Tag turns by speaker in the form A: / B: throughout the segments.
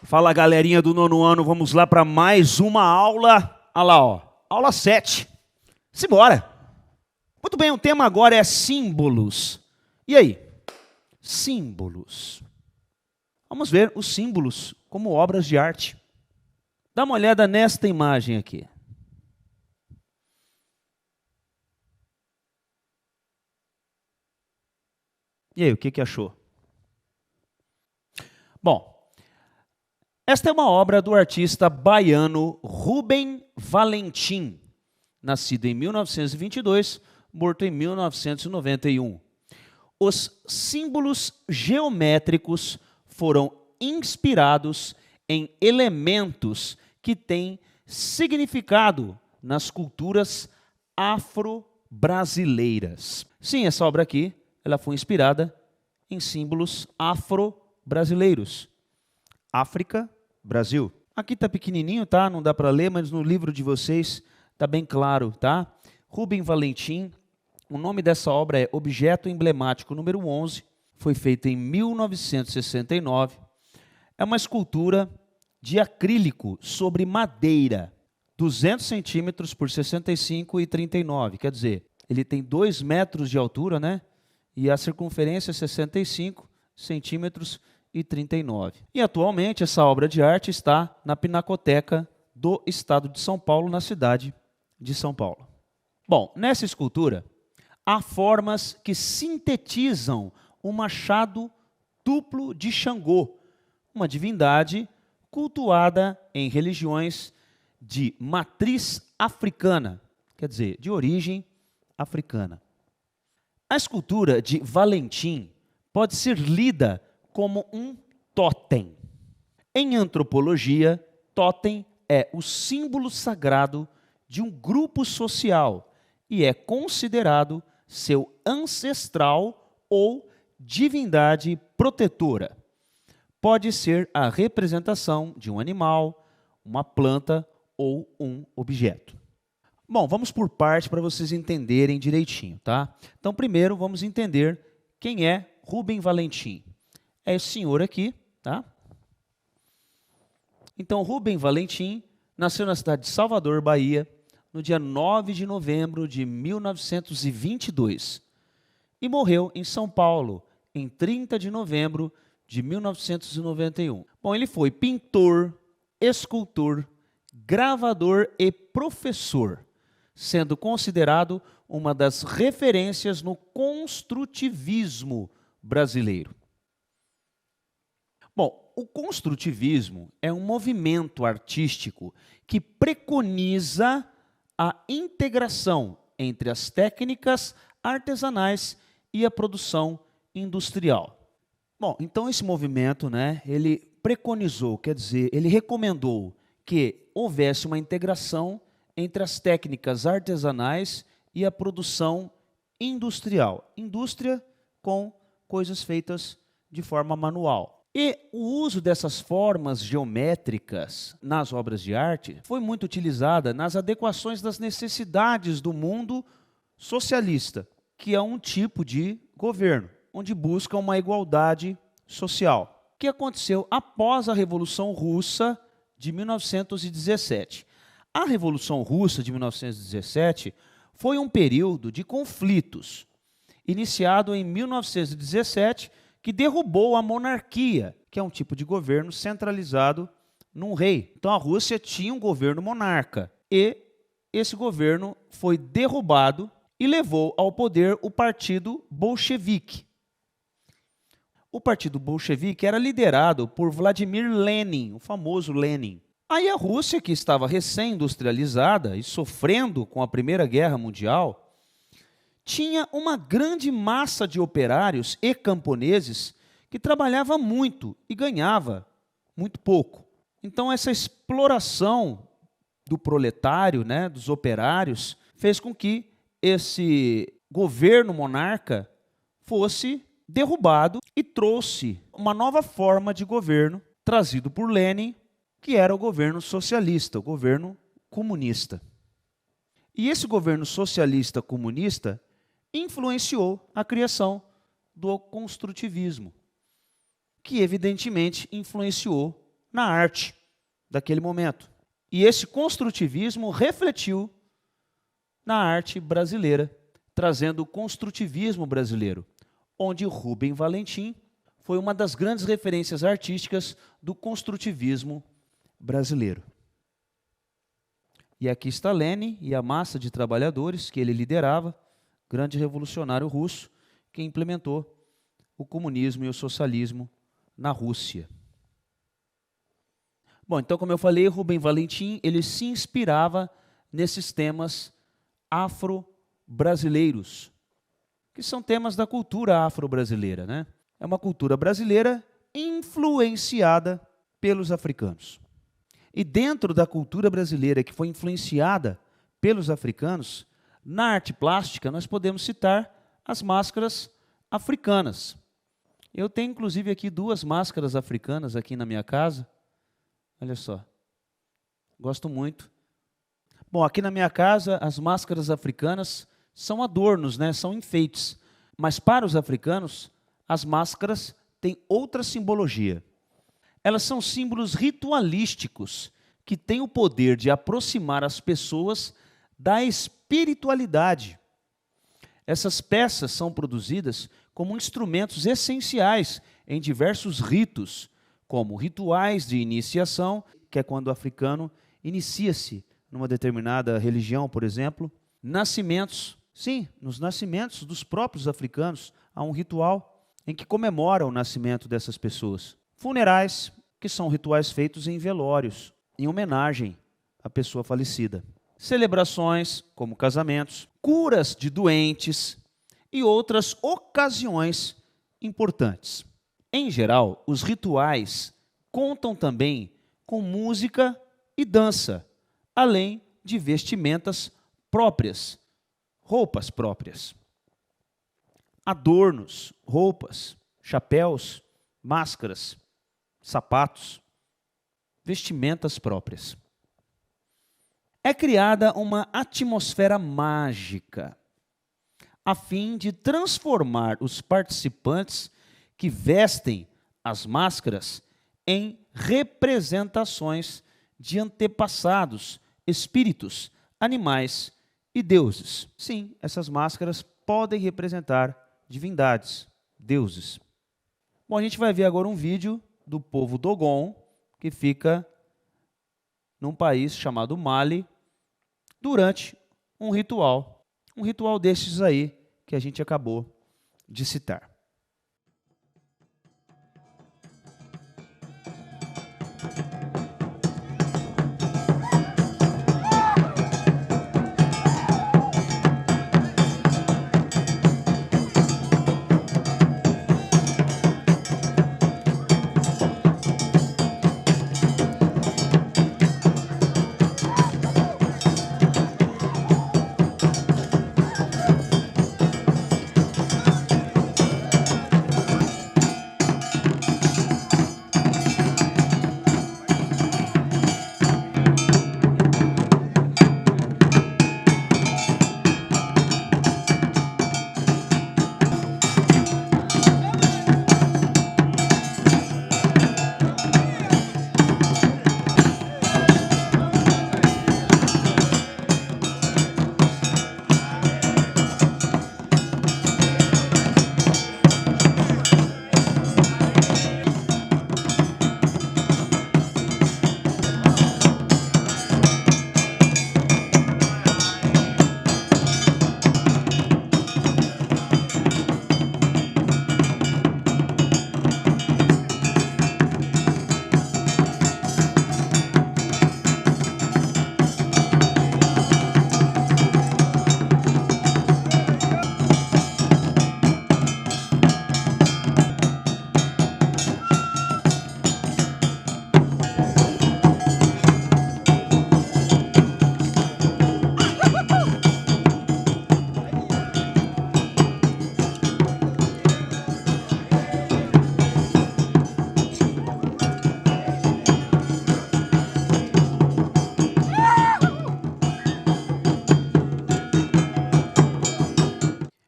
A: Fala, galerinha do nono ano, vamos lá para mais uma aula. Olha lá, ó, aula 7. Simbora. Muito bem, o tema agora é símbolos. E aí? Símbolos. Vamos ver os símbolos como obras de arte. Dá uma olhada nesta imagem aqui. E aí, o que achou? Bom, esta é uma obra do artista baiano Rubem Valentim, nascido em 1922, morto em 1991. Os símbolos geométricos foram inspirados em elementos que têm significado nas culturas afro-brasileiras. Sim, essa obra aqui, ela foi inspirada em símbolos afro-brasileiros. África, Brasil. Aqui está pequenininho, tá? Não dá para ler, mas no livro de vocês está bem claro, tá? Rubem Valentim, o nome dessa obra é Objeto Emblemático número 11, foi feita em 1969. É uma escultura de acrílico sobre madeira, 200 centímetros por 65,39, quer dizer, ele tem 2 metros de altura, né? E a circunferência é 65 centímetros e 39. E atualmente essa obra de arte está na Pinacoteca do Estado de São Paulo, na cidade de São Paulo. Bom, nessa escultura há formas que sintetizam o machado duplo de Xangô, uma divindade cultuada em religiões de matriz africana, quer dizer, de origem africana. A escultura de Valentim pode ser lida como um totem. Em antropologia, totem é o símbolo sagrado de um grupo social e é considerado seu ancestral ou divindade protetora. Pode ser a representação de um animal, uma planta ou um objeto. Bom, vamos por parte para vocês entenderem direitinho, tá? Então, primeiro, vamos entender quem é Rubem Valentim. É esse senhor aqui, tá? Então, Rubem Valentim nasceu na cidade de Salvador, Bahia, no dia 9 de novembro de 1922 e morreu em São Paulo em 30 de novembro de 1991. Bom, ele foi pintor, escultor, gravador e professor, sendo considerado uma das referências no construtivismo brasileiro. Bom, o construtivismo é um movimento artístico que preconiza a integração entre as técnicas artesanais e a produção industrial. Bom, então esse movimento, né, ele preconizou, quer dizer, ele recomendou que houvesse uma integração entre as técnicas artesanais e a produção industrial. Indústria com coisas feitas de forma manual. E o uso dessas formas geométricas nas obras de arte foi muito utilizada nas adequações das necessidades do mundo socialista, que é um tipo de governo, onde busca uma igualdade social, que aconteceu após a Revolução Russa de 1917. A Revolução Russa de 1917 foi um período de conflitos, iniciado em 1917, que derrubou a monarquia, que é um tipo de governo centralizado num rei. Então a Rússia tinha um governo monarca, e esse governo foi derrubado e levou ao poder o Partido Bolchevique. O Partido Bolchevique era liderado por Vladimir Lenin, o famoso Lenin. Aí a Rússia, que estava recém-industrializada e sofrendo com a Primeira Guerra Mundial, tinha uma grande massa de operários e camponeses que trabalhava muito e ganhava muito pouco. Então essa exploração do proletário, né, dos operários, fez com que esse governo monarca fosse derrubado e trouxe uma nova forma de governo trazido por Lenin, que era o governo socialista, o governo comunista. E esse governo socialista comunista influenciou a criação do construtivismo, que evidentemente influenciou na arte daquele momento. E esse construtivismo refletiu na arte brasileira, trazendo o construtivismo brasileiro, onde Rubem Valentim foi uma das grandes referências artísticas do construtivismo brasileiro. E aqui está Lenin e a massa de trabalhadores que ele liderava, grande revolucionário russo, que implementou o comunismo e o socialismo na Rússia. Bom, então, como eu falei, Rubem Valentim, ele se inspirava nesses temas afro-brasileiros, que são temas da cultura afro-brasileira, né? É uma cultura brasileira influenciada pelos africanos. E dentro da cultura brasileira que foi influenciada pelos africanos, na arte plástica nós podemos citar as máscaras africanas. Eu tenho inclusive aqui 2 máscaras africanas aqui na minha casa. Olha só, gosto muito. Bom, aqui na minha casa as máscaras africanas são adornos, né? São enfeites. Mas para os africanos, as máscaras têm outra simbologia. Elas são símbolos ritualísticos que têm o poder de aproximar as pessoas da espiritualidade. Essas peças são produzidas como instrumentos essenciais em diversos ritos, como rituais de iniciação, que é quando o africano inicia-se numa determinada religião, por exemplo. Nascimentos, sim, nos nascimentos dos próprios africanos, há um ritual em que comemora o nascimento dessas pessoas. Funerais, que são rituais feitos em velórios, em homenagem à pessoa falecida. Celebrações, como casamentos, curas de doentes e outras ocasiões importantes. Em geral, os rituais contam também com música e dança, além de vestimentas próprias, roupas próprias. Adornos, roupas, chapéus, máscaras, sapatos, vestimentas próprias. É criada uma atmosfera mágica, a fim de transformar os participantes que vestem as máscaras em representações de antepassados, espíritos, animais e deuses. Sim, essas máscaras podem representar divindades, deuses. Bom, a gente vai ver agora um vídeo do povo Dogon, que fica num país chamado Mali, durante um ritual desses aí que a gente acabou de citar.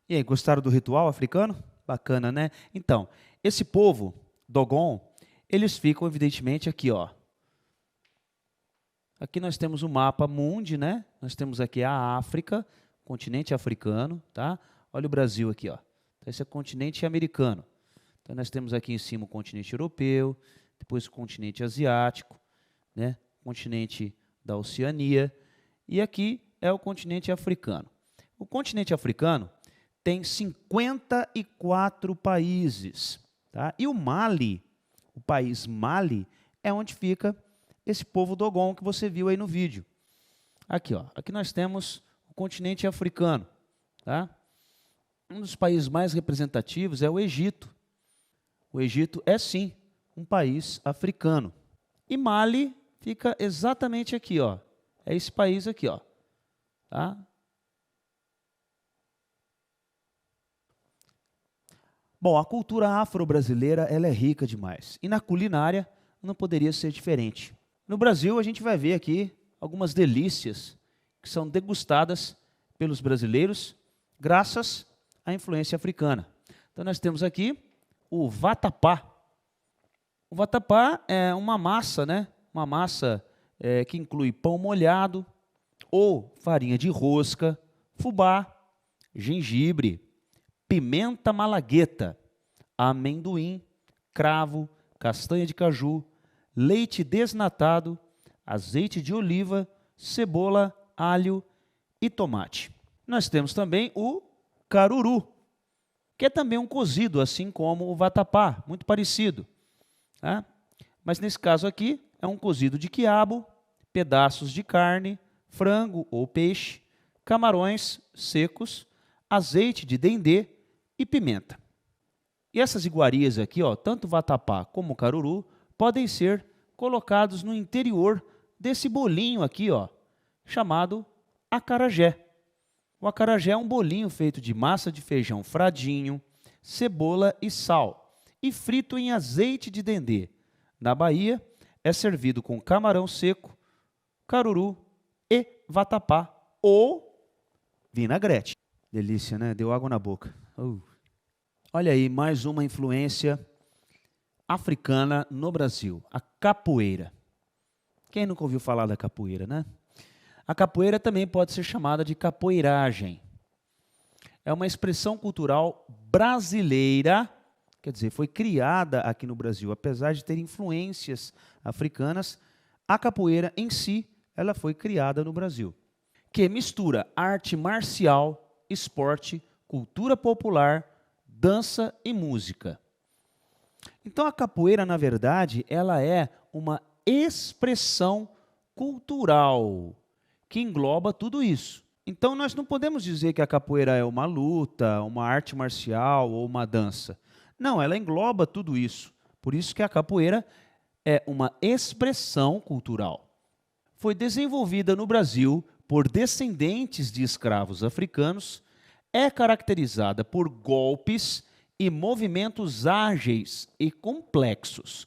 A: E aí, gostaram do ritual africano? Bacana, né? Então, esse povo, Dogon, eles ficam, evidentemente, aqui, ó. Aqui nós temos o mapa mundi, né? Nós temos aqui a África, continente africano, tá? Olha o Brasil aqui, ó. Então, esse é o continente americano. Então, nós temos aqui em cima o continente europeu, depois o continente asiático, né? O continente da Oceania, e aqui é o continente africano. O continente africano tem 54 países, tá? E o Mali, o país Mali, é onde fica esse povo Dogon que você viu aí no vídeo. Aqui, ó, aqui nós temos o continente africano, tá? Um dos países mais representativos é o Egito. O Egito é, sim, um país africano. E Mali fica exatamente aqui, ó. É esse país aqui, ó. Tá? Bom, a cultura afro-brasileira ela é rica demais. E na culinária não poderia ser diferente. No Brasil, a gente vai ver aqui algumas delícias que são degustadas pelos brasileiros graças à influência africana. Então, nós temos aqui o vatapá. O vatapá é uma massa, né? Uma massa que inclui pão molhado ou farinha de rosca, fubá, gengibre, pimenta malagueta, amendoim, cravo, castanha de caju, leite desnatado, azeite de oliva, cebola, alho e tomate. Nós temos também o caruru, que é também um cozido, assim como o vatapá, muito parecido. Tá? Mas nesse caso aqui é um cozido de quiabo, pedaços de carne, frango ou peixe, camarões secos, azeite de dendê e pimenta. E essas iguarias aqui, ó, tanto o vatapá como o caruru, podem ser colocados no interior desse bolinho aqui, ó, chamado acarajé. O acarajé é um bolinho feito de massa de feijão fradinho, cebola e sal, e frito em azeite de dendê. Na Bahia, é servido com camarão seco, caruru e vatapá ou vinagrete. Delícia, né? Deu água na boca. Olha aí, mais uma influência africana no Brasil, a capoeira. Quem nunca ouviu falar da capoeira, né? A capoeira também pode ser chamada de capoeiragem. É uma expressão cultural brasileira, quer dizer, foi criada aqui no Brasil, apesar de ter influências africanas, a capoeira em si, ela foi criada no Brasil, que mistura arte marcial, esporte, cultura popular, dança e música. Então a capoeira, na verdade, ela é uma expressão cultural que engloba tudo isso. Então nós não podemos dizer que a capoeira é uma luta, uma arte marcial ou uma dança. Não, ela engloba tudo isso. Por isso que a capoeira é uma expressão cultural. Foi desenvolvida no Brasil por descendentes de escravos africanos, é caracterizada por golpes e movimentos ágeis e complexos,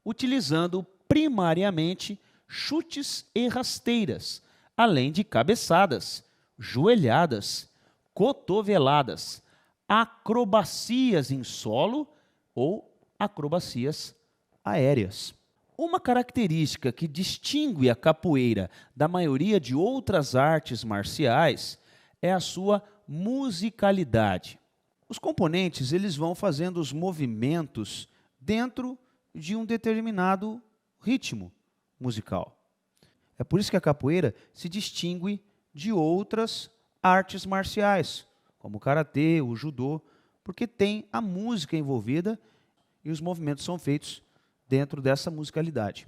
A: utilizando primariamente chutes e rasteiras, além de cabeçadas, joelhadas, cotoveladas, acrobacias em solo ou acrobacias aéreas. Uma característica que distingue a capoeira da maioria de outras artes marciais é a sua musicalidade. Os componentes eles vão fazendo os movimentos dentro de um determinado ritmo musical. É por isso que a capoeira se distingue de outras artes marciais, como o karatê, o judô, porque tem a música envolvida e os movimentos são feitos dentro dessa musicalidade.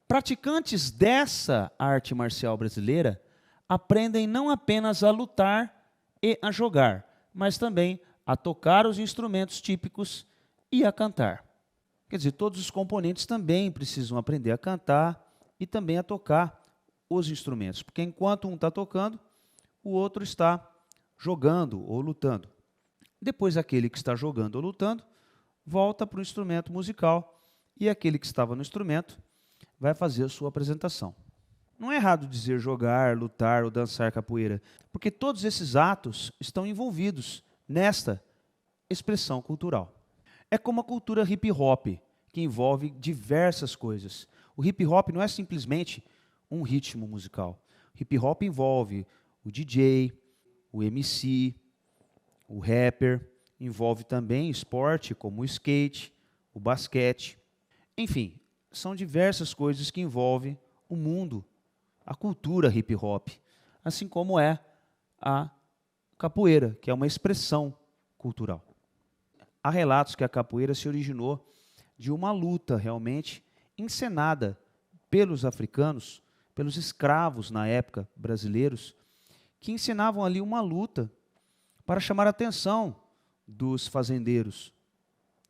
A: Praticantes dessa arte marcial brasileira aprendem não apenas a lutar e a jogar, mas também a tocar os instrumentos típicos e a cantar. Quer dizer, todos os componentes também precisam aprender a cantar e também a tocar os instrumentos, porque enquanto um está tocando, o outro está jogando ou lutando. Depois, aquele que está jogando ou lutando volta para o instrumento musical e aquele que estava no instrumento vai fazer a sua apresentação. Não é errado dizer jogar, lutar ou dançar capoeira, porque todos esses atos estão envolvidos nesta expressão cultural. É como a cultura hip hop, que envolve diversas coisas. O hip hop não é simplesmente um ritmo musical. O hip hop envolve o DJ, o MC, o rapper, envolve também esporte como o skate, o basquete. Enfim, são diversas coisas que envolvem o mundo, a cultura hip hop, assim como é a capoeira, que é uma expressão cultural. Há relatos que a capoeira se originou de uma luta realmente encenada pelos africanos, pelos escravos na época brasileiros, que ensinavam ali uma luta para chamar a atenção dos fazendeiros,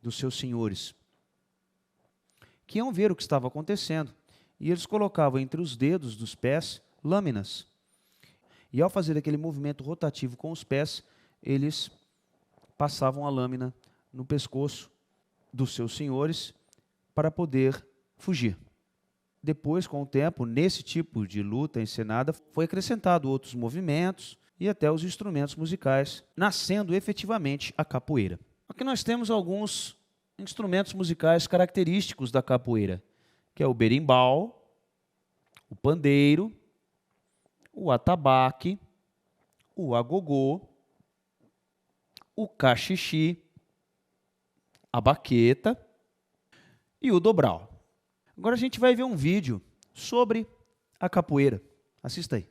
A: dos seus senhores, que iam ver o que estava acontecendo. E eles colocavam entre os dedos dos pés lâminas. E ao fazer aquele movimento rotativo com os pés, eles passavam a lâmina no pescoço dos seus senhores para poder fugir. Depois, com o tempo, nesse tipo de luta encenada, foi acrescentado outros movimentos e até os instrumentos musicais, nascendo efetivamente a capoeira. Aqui nós temos alguns instrumentos musicais característicos da capoeira, que é o berimbau, o pandeiro, o atabaque, o agogô, o cachixi, a baqueta e o dobral. Agora a gente vai ver um vídeo sobre a capoeira. Assista aí.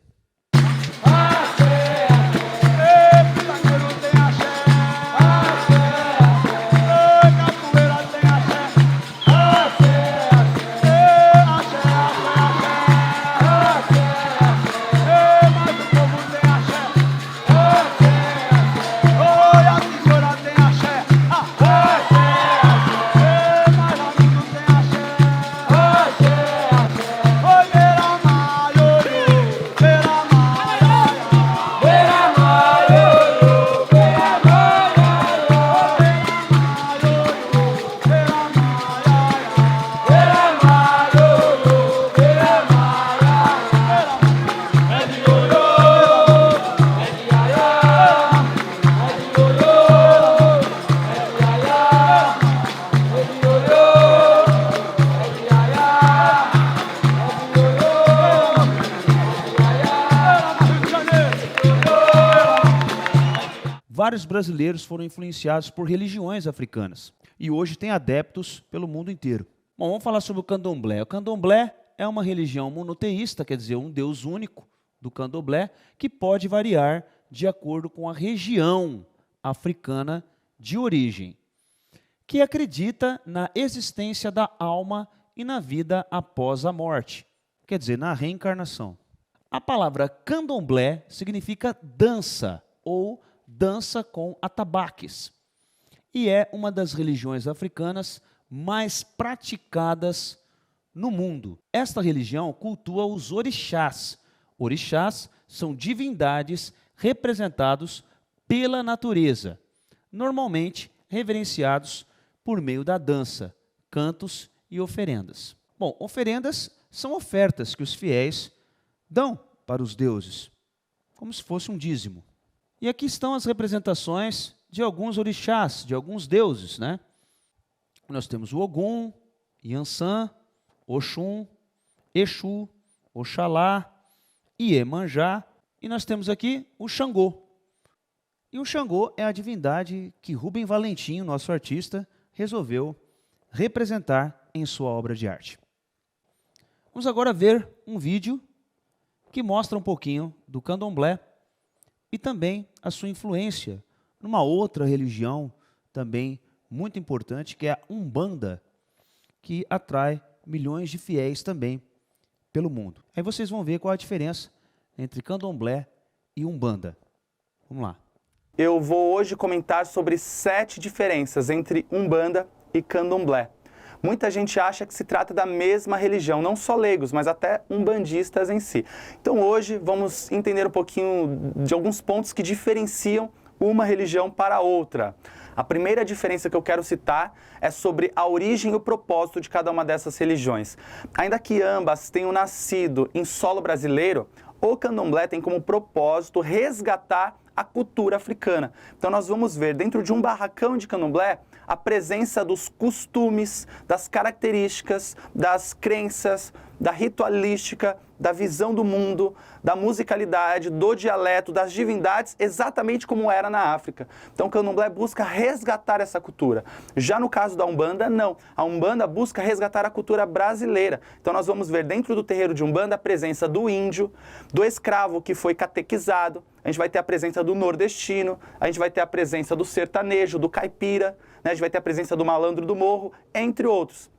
A: Vários brasileiros foram influenciados por religiões africanas e hoje tem adeptos pelo mundo inteiro. Bom, vamos falar sobre o candomblé. O candomblé é uma religião monoteísta, quer dizer, um Deus único do candomblé, que pode variar de acordo com a região africana de origem, que acredita na existência da alma e na vida após a morte, quer dizer, na reencarnação. A palavra candomblé significa dança ou dança com atabaques, e é uma das religiões africanas mais praticadas no mundo. Esta religião cultua os orixás. Orixás são divindades representados pela natureza, normalmente reverenciados por meio da dança, cantos e oferendas. Bom, oferendas são ofertas que os fiéis dão para os deuses, como se fosse um dízimo. E aqui estão as representações de alguns orixás, de alguns deuses, né? Nós temos o Ogum, Yansan, Oxum, Exu, Oxalá, Iemanjá, e nós temos aqui o Xangô. E o Xangô é a divindade que Rubem Valentim, nosso artista, resolveu representar em sua obra de arte. Vamos agora ver um vídeo que mostra um pouquinho do candomblé e também a sua influência numa outra religião também muito importante, que é a Umbanda, que atrai milhões de fiéis também pelo mundo. Aí vocês vão ver qual a diferença entre candomblé e Umbanda. Vamos lá.
B: Eu vou hoje comentar sobre 7 diferenças entre Umbanda e Candomblé. Muita gente acha que se trata da mesma religião, não só leigos, mas até umbandistas em si. Então hoje vamos entender um pouquinho de alguns pontos que diferenciam uma religião para a outra. A primeira diferença que eu quero citar é sobre a origem e o propósito de cada uma dessas religiões. Ainda que ambas tenham nascido em solo brasileiro, o candomblé tem como propósito resgatar a cultura africana. Então nós vamos ver dentro de um barracão de candomblé a presença dos costumes, das características, das crenças, da ritualística, da visão do mundo, da musicalidade, do dialeto, das divindades, exatamente como era na África. Então o candomblé busca resgatar essa cultura. Já no caso da Umbanda, não. A Umbanda busca resgatar a cultura brasileira. Então nós vamos ver dentro do terreiro de Umbanda a presença do índio, do escravo que foi catequizado, a gente vai ter a presença do nordestino, a gente vai ter a presença do sertanejo, do caipira, né? A gente vai ter a presença do malandro do morro, entre outros.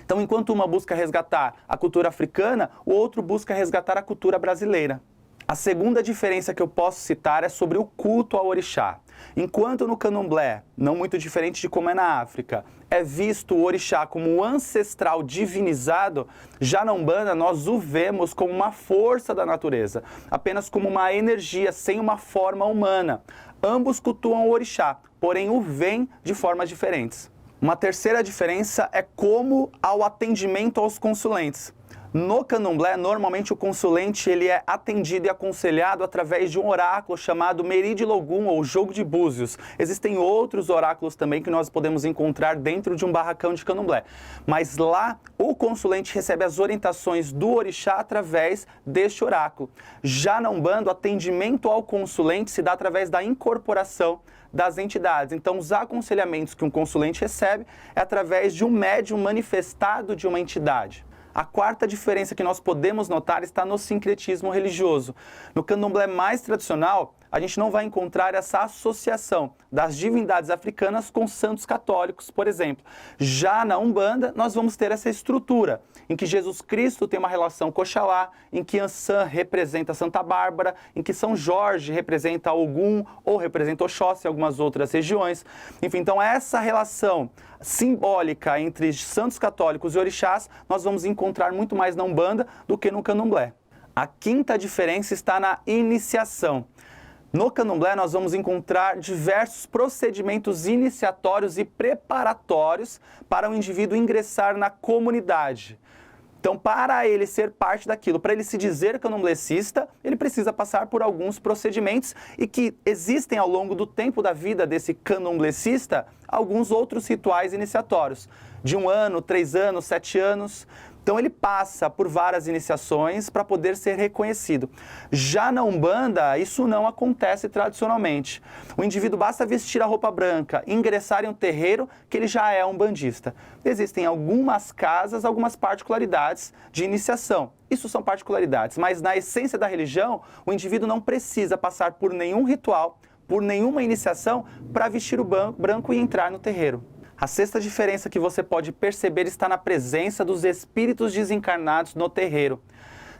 B: Então, enquanto uma busca resgatar a cultura africana, o outro busca resgatar a cultura brasileira. A segunda diferença que eu posso citar é sobre o culto ao orixá. Enquanto no candomblé, não muito diferente de como é na África, é visto o orixá como um ancestral divinizado, já na Umbanda nós o vemos como uma força da natureza, apenas como uma energia sem uma forma humana. Ambos cultuam o orixá, porém o veem de formas diferentes. Uma terceira diferença é como ao atendimento aos consulentes. No candomblé, normalmente o consulente ele é atendido e aconselhado através de um oráculo chamado Meride Logum, ou Jogo de Búzios. Existem outros oráculos também que nós podemos encontrar dentro de um barracão de candomblé. Mas lá, o consulente recebe as orientações do orixá através deste oráculo. Já na Umbanda, o atendimento ao consulente se dá através da incorporação das entidades. Então, os aconselhamentos que um consulente recebe é através de um médium manifestado de uma entidade. A quarta diferença que nós podemos notar está no sincretismo religioso. No candomblé mais tradicional, a gente não vai encontrar essa associação das divindades africanas com santos católicos, por exemplo. Já na Umbanda, nós vamos ter essa estrutura, em que Jesus Cristo tem uma relação com Oxalá, em que Ansan representa Santa Bárbara, em que São Jorge representa Ogum ou representa Oxóssi em algumas outras regiões. Enfim, então essa relação simbólica entre santos católicos e orixás, nós vamos encontrar muito mais na Umbanda do que no candomblé. A quinta diferença está na iniciação. No candomblé, nós vamos encontrar diversos procedimentos iniciatórios e preparatórios para o indivíduo ingressar na comunidade. Então, para ele ser parte daquilo, para ele se dizer candomblessista, ele precisa passar por alguns procedimentos e que existem ao longo do tempo da vida desse candomblessista alguns outros rituais iniciatórios, de 1 ano, 3 anos, 7 anos. Então ele passa por várias iniciações para poder ser reconhecido. Já na Umbanda, isso não acontece tradicionalmente. O indivíduo basta vestir a roupa branca, ingressar em um terreiro, que ele já é umbandista. Existem algumas casas, algumas particularidades de iniciação. Isso são particularidades, mas na essência da religião, o indivíduo não precisa passar por nenhum ritual, por nenhuma iniciação, para vestir o branco e entrar no terreiro. A sexta diferença que você pode perceber está na presença dos espíritos desencarnados no terreiro.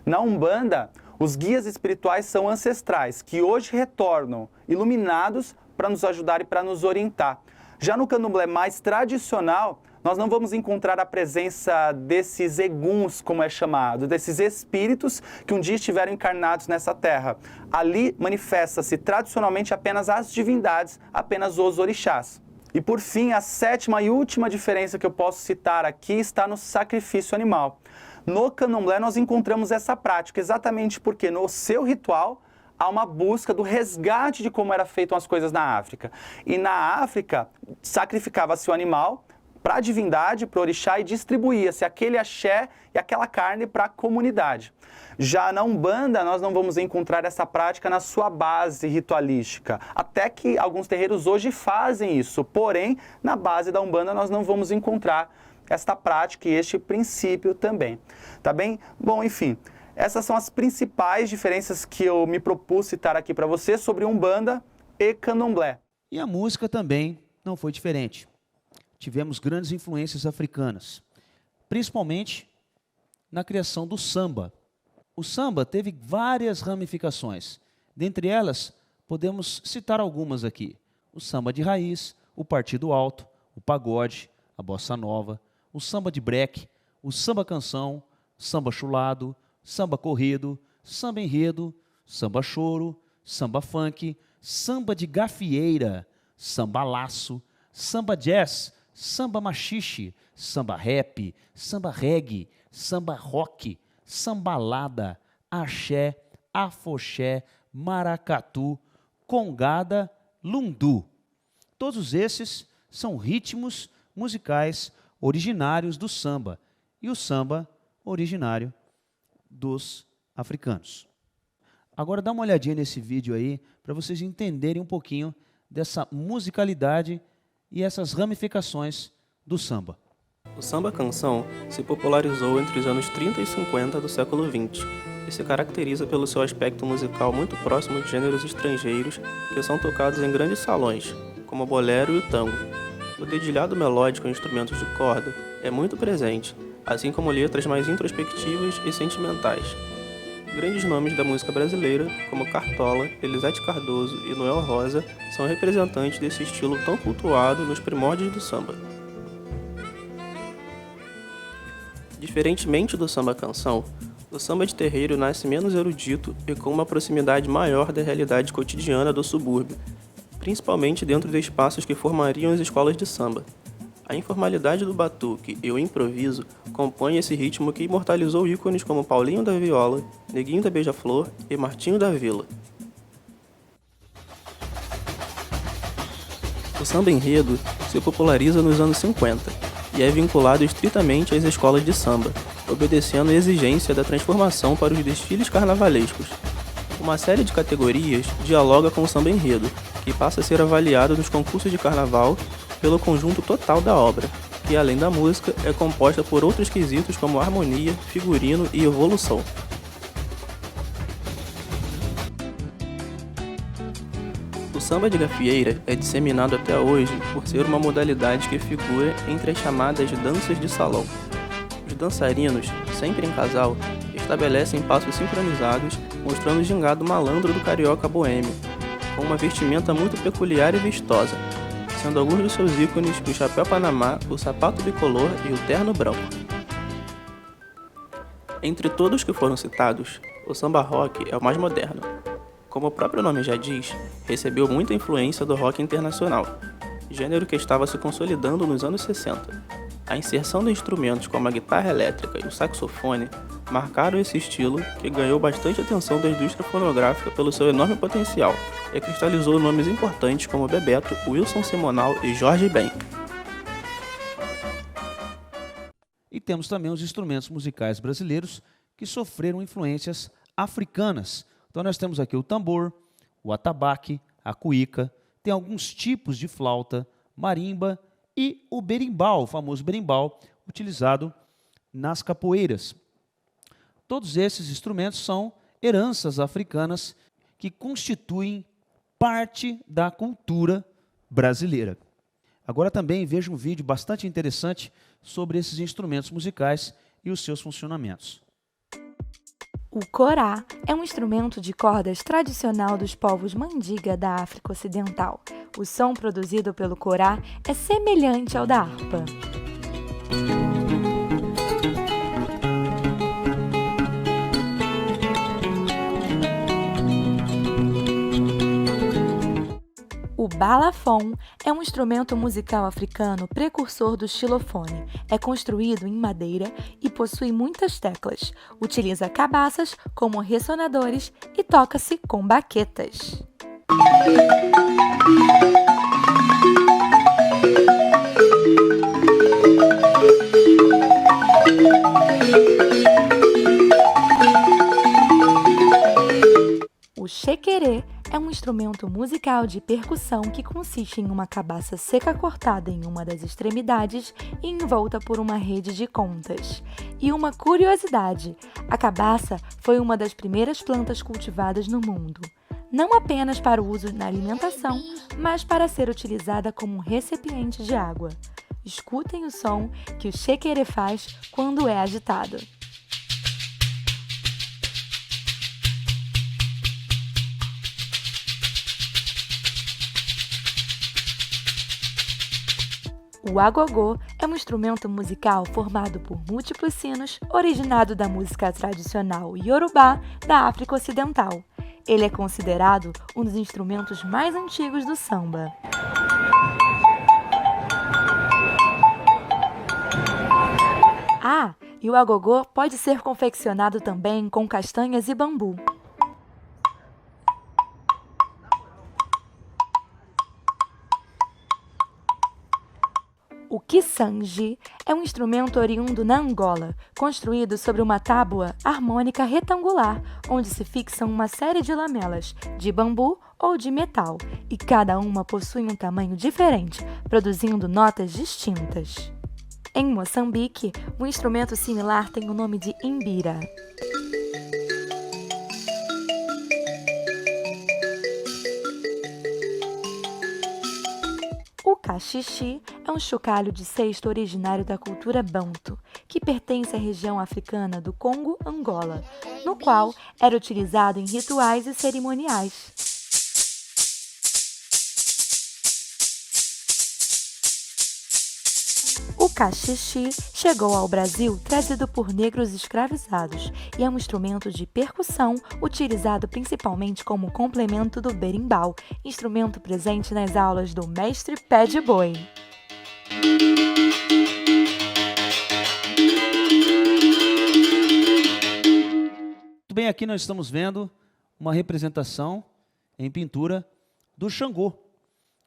B: Na Umbanda, os guias espirituais são ancestrais, que hoje retornam iluminados para nos ajudar e para nos orientar. Já no candomblé mais tradicional, nós não vamos encontrar a presença desses eguns, como é chamado, desses espíritos que um dia estiveram encarnados nessa terra. Ali manifesta-se tradicionalmente apenas as divindades, apenas os orixás. E por fim, a sétima e última diferença que eu posso citar aqui está no sacrifício animal. No candomblé nós encontramos essa prática exatamente porque no seu ritual há uma busca do resgate de como eram feitas as coisas na África. E na África sacrificava-se o animal para a divindade, para o orixá, e distribuía-se aquele axé e aquela carne para a comunidade. Já na Umbanda, nós não vamos encontrar essa prática na sua base ritualística, até que alguns terreiros hoje fazem isso, porém, na base da Umbanda nós não vamos encontrar esta prática e este princípio também, tá bem? Bom, enfim, essas são as principais diferenças que eu me propus citar aqui para você sobre Umbanda e Candomblé.
A: E a música também não foi diferente. Tivemos grandes influências africanas, principalmente na criação do samba. O samba teve várias ramificações. Dentre elas, podemos citar algumas aqui. O samba de raiz, o partido alto, o pagode, a bossa nova, o samba de breque, o samba canção, samba chulado, samba corrido, samba enredo, samba choro, samba funk, samba de gafieira, samba laço, samba jazz, samba machixe, samba rap, samba reggae, samba rock, sambalada, axé, afoxé, maracatu, congada, lundu. Todos esses são ritmos musicais originários do samba e o samba originário dos africanos. Agora dá uma olhadinha nesse vídeo aí para vocês entenderem um pouquinho dessa musicalidade e essas ramificações do samba.
C: O samba-canção se popularizou entre os anos 30 e 50 do século XX e se caracteriza pelo seu aspecto musical muito próximo de gêneros estrangeiros que são tocados em grandes salões, como o bolero e o tango. O dedilhado melódico em instrumentos de corda é muito presente, assim como letras mais introspectivas e sentimentais. Grandes nomes da música brasileira, como Cartola, Elisete Cardoso e Noel Rosa, são representantes desse estilo tão cultuado nos primórdios do samba. Diferentemente do samba-canção, o samba de terreiro nasce menos erudito e com uma proximidade maior da realidade cotidiana do subúrbio, principalmente dentro de espaços que formariam as escolas de samba. A informalidade do batuque e o improviso compõem esse ritmo que imortalizou ícones como Paulinho da Viola, Neguinho da Beija-Flor e Martinho da Vila. O samba enredo se populariza nos anos 50 e é vinculado estritamente às escolas de samba, obedecendo à exigência da transformação para os desfiles carnavalescos. Uma série de categorias dialoga com o samba enredo, que passa a ser avaliado nos concursos de carnaval pelo conjunto total da obra, que além da música é composta por outros quesitos como harmonia, figurino e evolução. O samba de gafieira é disseminado até hoje por ser uma modalidade que figura entre as chamadas danças de salão. Os dançarinos, sempre em casal, estabelecem passos sincronizados, mostrando o gingado malandro do carioca boêmio, com uma vestimenta muito peculiar e vistosa, sendo alguns dos seus ícones o chapéu panamá, o sapato bicolor e o terno branco. Entre todos que foram citados, o samba rock é o mais moderno. Como o próprio nome já diz, recebeu muita influência do rock internacional, gênero que estava se consolidando nos anos 60. A inserção de instrumentos como a guitarra elétrica e o saxofone marcaram esse estilo, que ganhou bastante atenção da indústria fonográfica pelo seu enorme potencial e cristalizou nomes importantes como Bebeto, Wilson Simonal e Jorge Ben.
A: E temos também os instrumentos musicais brasileiros que sofreram influências africanas. Então nós temos aqui o tambor, o atabaque, a cuíca, tem alguns tipos de flauta, marimba e o berimbau, o famoso berimbau, utilizado nas capoeiras. Todos esses instrumentos são heranças africanas que constituem parte da cultura brasileira. Agora também veja um vídeo bastante interessante sobre esses instrumentos musicais e os seus funcionamentos.
D: O corá é um instrumento de cordas tradicional dos povos Mandiga da África Ocidental. O som produzido pelo corá é semelhante ao da harpa. O balafon é um instrumento musical africano precursor do xilofone. É construído em madeira e possui muitas teclas. Utiliza cabaças como ressonadores e toca-se com baquetas. O xequerê é um instrumento musical de percussão que consiste em uma cabaça seca cortada em uma das extremidades e envolta por uma rede de contas. E uma curiosidade, a cabaça foi uma das primeiras plantas cultivadas no mundo, não apenas para o uso na alimentação, mas para ser utilizada como um recipiente de água. Escutem o som que o xequerê faz quando é agitado. O agogô é um instrumento musical formado por múltiplos sinos, originado da música tradicional iorubá da África Ocidental. Ele é considerado um dos instrumentos mais antigos do samba. Ah, e o agogô pode ser confeccionado também com castanhas e bambu. Kisanji é um instrumento oriundo na Angola, construído sobre uma tábua harmônica retangular, onde se fixam uma série de lamelas, de bambu ou de metal, e cada uma possui um tamanho diferente, produzindo notas distintas. Em Moçambique, um instrumento similar tem o nome de imbira. O cachixi é um chocalho de cesto originário da cultura Banto, que pertence à região africana do Congo-Angola, no qual era utilizado em rituais e cerimoniais. O cachixi chegou ao Brasil trazido por negros escravizados e é um instrumento de percussão utilizado principalmente como complemento do berimbau, instrumento presente nas aulas do mestre Pé de Boi.
A: Muito bem, aqui nós estamos vendo uma representação em pintura do Xangô,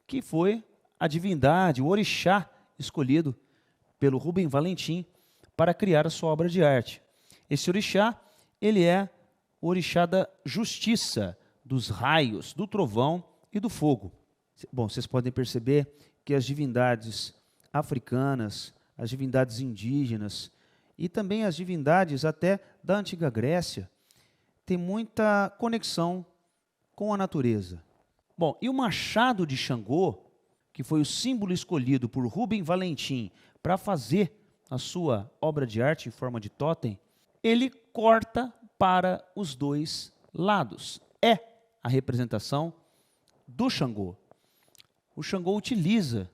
A: que foi a divindade, o orixá escolhido pelo Rubem Valentim para criar a sua obra de arte. Esse orixá, ele é o orixá da justiça, dos raios, do trovão e do fogo. Bom, vocês podem perceber que as divindades africanas, as divindades indígenas e também as divindades até da antiga Grécia têm muita conexão com a natureza. Bom, e o machado de Xangô, que foi o símbolo escolhido por Rubem Valentim para fazer a sua obra de arte em forma de totem, ele corta para os dois lados. É a representação do Xangô. O Xangô utiliza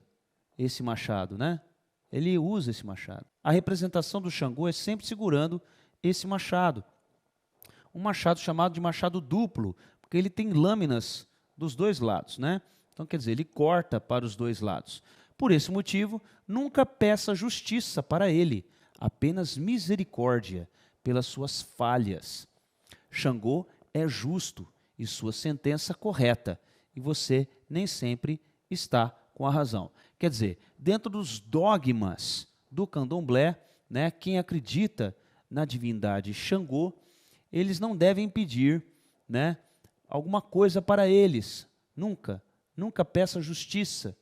A: esse machado, né? Ele usa esse machado. A representação do Xangô é sempre segurando esse machado. Um machado chamado de machado duplo, porque ele tem lâminas dos dois lados, né? Então, quer dizer, ele corta para os dois lados. Por esse motivo, nunca peça justiça para ele, apenas misericórdia pelas suas falhas. Xangô é justo e sua sentença correta, e você nem sempre está com a razão. Quer dizer, dentro dos dogmas do candomblé, né, quem acredita na divindade Xangô, eles não devem pedir, né, alguma coisa para eles, nunca peça justiça,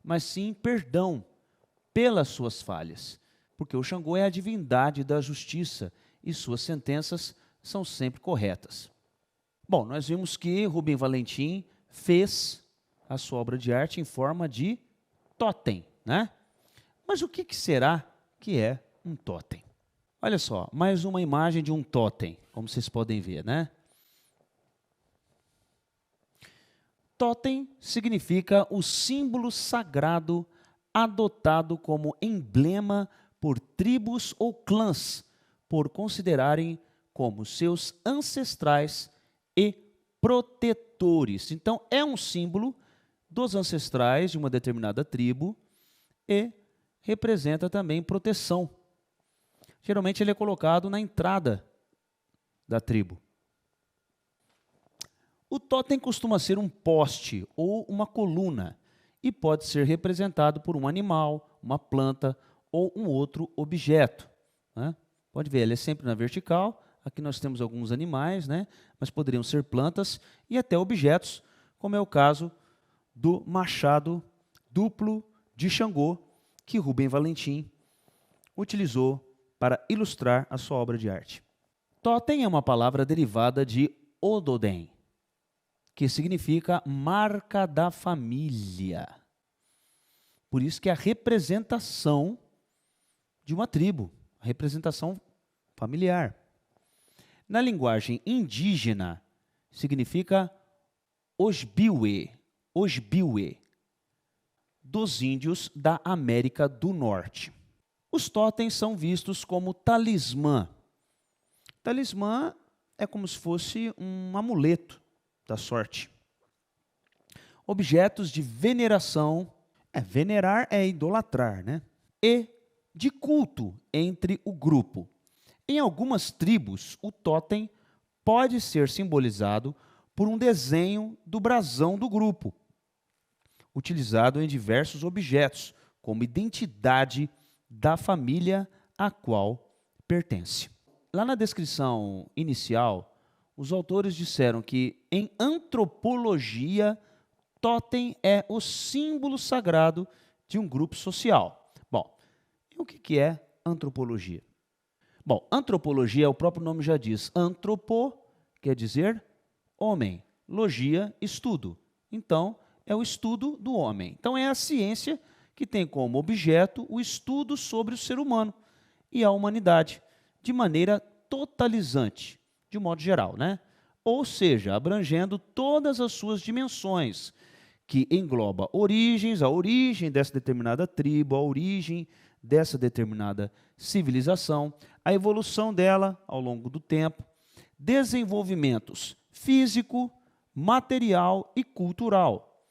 A: mas sim perdão pelas suas falhas, porque o Xangô é a divindade da justiça e suas sentenças são sempre corretas. Bom, nós vimos que Rubem Valentim fez a sua obra de arte em forma de totem, né? Mas o que será que é um totem? Olha só, mais uma imagem de um totem, como vocês podem ver, né? Totem significa o símbolo sagrado adotado como emblema por tribos ou clãs, por considerarem como seus ancestrais e protetores. Então, é um símbolo dos ancestrais de uma determinada tribo e representa também proteção. Geralmente ele é colocado na entrada da tribo. O totem costuma ser um poste ou uma coluna e pode ser representado por um animal, uma planta ou um outro objeto, né? Pode ver, ele é sempre na vertical. Aqui nós temos alguns animais, né? Mas poderiam ser plantas e até objetos, como é o caso do machado duplo de Xangô, que Rubem Valentim utilizou para ilustrar a sua obra de arte. Totem é uma palavra derivada de Ododem, que significa marca da família. Por isso que é a representação de uma tribo, a representação familiar. Na linguagem indígena, significa Osbiwe, dos índios da América do Norte. Os totens são vistos como talismã. Talismã é como se fosse um amuleto da sorte. Objetos de veneração, venerar é idolatrar, né? E de culto entre o grupo. Em algumas tribos, o totem pode ser simbolizado por um desenho do brasão do grupo, utilizado em diversos objetos, como identidade da família a qual pertence. Lá na descrição inicial, os autores disseram que em antropologia, totem é o símbolo sagrado de um grupo social. Bom, e o que é antropologia? Bom, antropologia, o próprio nome já diz, antropo quer dizer homem, logia, estudo. Então, é o estudo do homem. Então, é a ciência que tem como objeto o estudo sobre o ser humano e a humanidade, de maneira totalizante, de modo geral, né? Ou seja, abrangendo todas as suas dimensões, que engloba origens, a origem dessa determinada tribo, a origem dessa determinada civilização, a evolução dela ao longo do tempo, desenvolvimentos físico, material e cultural.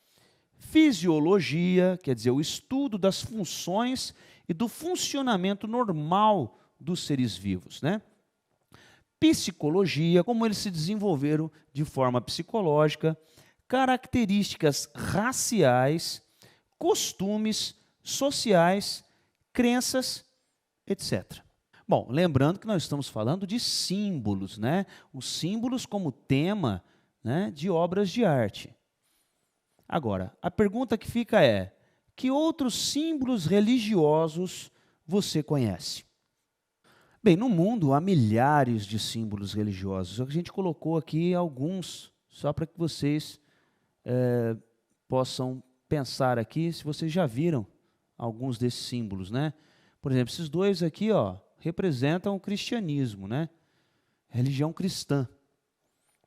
A: Fisiologia, quer dizer, o estudo das funções e do funcionamento normal dos seres vivos, né? Psicologia, como eles se desenvolveram de forma psicológica, características raciais, costumes sociais, crenças, etc. Bom, lembrando que nós estamos falando de símbolos, né? Os símbolos como tema, né, de obras de arte. Agora, a pergunta que fica é: que outros símbolos religiosos você conhece? Bem, no mundo há milhares de símbolos religiosos. A gente colocou aqui alguns, só para que vocês possam pensar aqui, se vocês já viram alguns desses símbolos, né? Por exemplo, esses dois aqui, ó, representam o cristianismo, né? Religião cristã.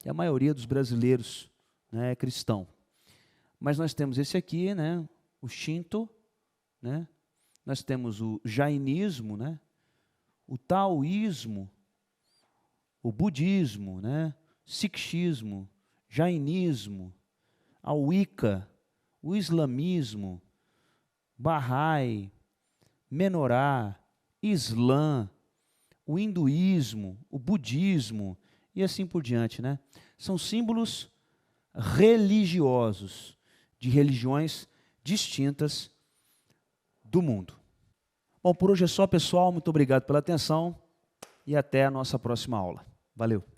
A: E a maioria dos brasileiros, né, é cristão. Mas nós temos esse aqui, né, o Shinto, né? Nós temos o jainismo, né? O taoísmo, o budismo, né? Sikhismo, jainismo, a Wicca, o islamismo, Bahá'í, Menorá, Islã, o hinduísmo, o budismo e assim por diante, né? São símbolos religiosos de religiões distintas do mundo. Bom, por hoje é só, pessoal. Muito obrigado pela atenção e até a nossa próxima aula. Valeu!